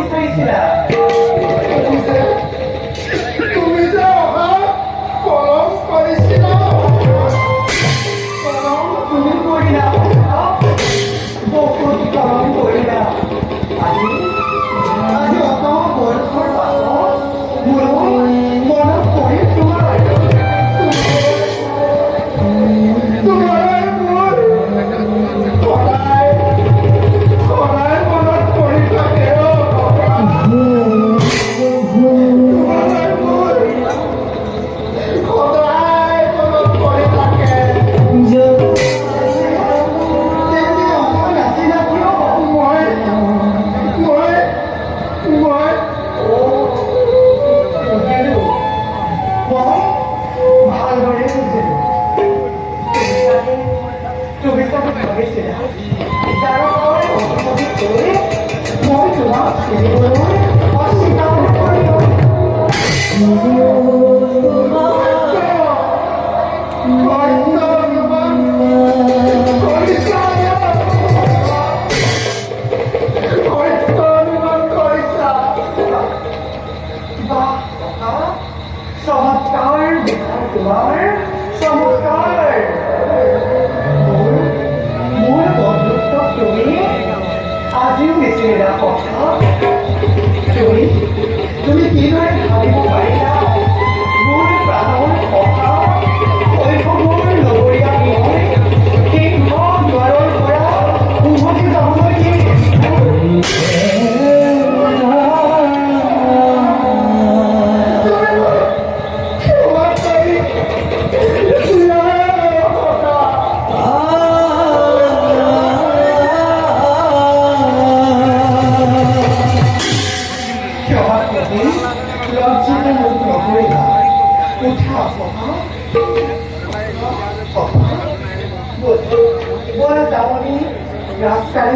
বিচাৰিছিলা তুমি যে অহা কলম কৰিছিলা তুমি কৰিলা বহুত কলম কৰিলা আজি অত বৰ্ষৰ পাছত মোৰো মনত পৰি তোমাৰ তোমাৰ মোৰ সদায় সদায় মনত পৰি থাকে তোমাৰ মোৰ সদায় মনত পৰি থাকে মই মই মই ভালদৰে বুজিলো তুমি চাগে ভাবিছিলা যাৰ অনুমতি কৰি মই তোমাক চিনিবলৈ অস্বীকাৰ কৰিলো চমৎকাৰ তোমাৰ চমৎকাৰ মোৰ বন্ধুত্ব তুমি আজিও নিচিনা কথা তুমি কিদৰে ভাবিব পাৰিলা মোৰ প্ৰাণৰ কথা শৈশৱৰ লগৰীয়া মই সিংহ দুৱাৰৰ পৰা উভতি যাবলৈ ৰাস্তাৰে